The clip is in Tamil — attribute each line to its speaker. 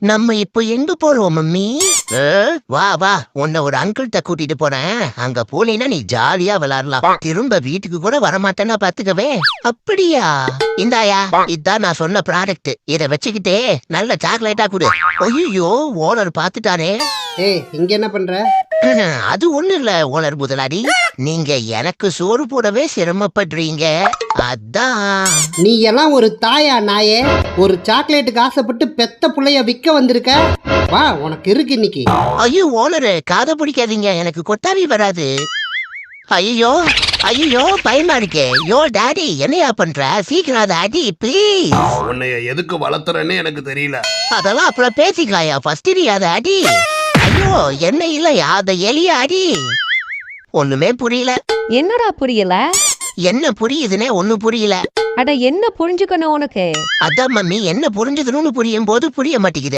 Speaker 1: நம்ம இப்போ எங்க போறோம் மம்மி? வா வா, உன்னை ஒரு அங்கிள்கிட்ட கூட்டிட்டு போறேன். அங்க போனீன்னா நீ ஜாலியா விளையாடலாம். திரும்ப வீட்டுக்கு கூட வரமாட்டேன்னா பாத்துக்கவே. அப்படியா? இந்தாயா, இதான் நான் சொன்ன ப்ராடக்ட். இத வச்சுக்கிட்டே நல்ல சாக்லேட்டா குடு. ஐயோ, ஓனர் பாத்துட்டானே.
Speaker 2: ஏய், இங்க என்ன பண்ற?
Speaker 1: அது ஒண்ணு இல்ல ஓனர் முதலாளி, நீங்க எனக்கு சோறு போடவே சிரமப்படுறீங்க, அதான்.
Speaker 2: நீ எல்லாம் ஒரு தாயா நாயே? ஒரு சாக்லேட்டுக்கு ஆசைப்பட்டு பெத்த புள்ளைய விற்க வந்திருக்க. வா, உனக்கு இருக்கு இன்னைக்கு.
Speaker 1: ஐயோ ஓனரு, காதை பிடிக்காதீங்க, எனக்கு கொட்டாவி வராது. ஐயோ ஐயோ, பயமா இருக்கே. யோ டாடி, என்னையா பண்ற? சீக்கிரம் அதை அடி ப்ளீஸ்.
Speaker 3: உன்னைய எதுக்கு வளர்த்துறேன்னு எனக்கு தெரியல.
Speaker 1: அதெல்லாம் அப்புறம் பேசிக்காயா, ஃபர்ஸ்ட் நீ அதை அடி. ஐயோ, என்ன இல்லையா, அதை எலிய அடி. ஒண்ணுமே புரியல.
Speaker 4: என்னடா புரியல?
Speaker 1: என்ன புரியுதுன்னே ஒண்ணும் புரியல.
Speaker 4: அட என்ன புரிஞ்சுக்கணும் உனக்கு?
Speaker 1: அதான் மம்மி, என்ன புரிஞ்சதுன்னு புரியும் போது புரிய மாட்டேங்குது.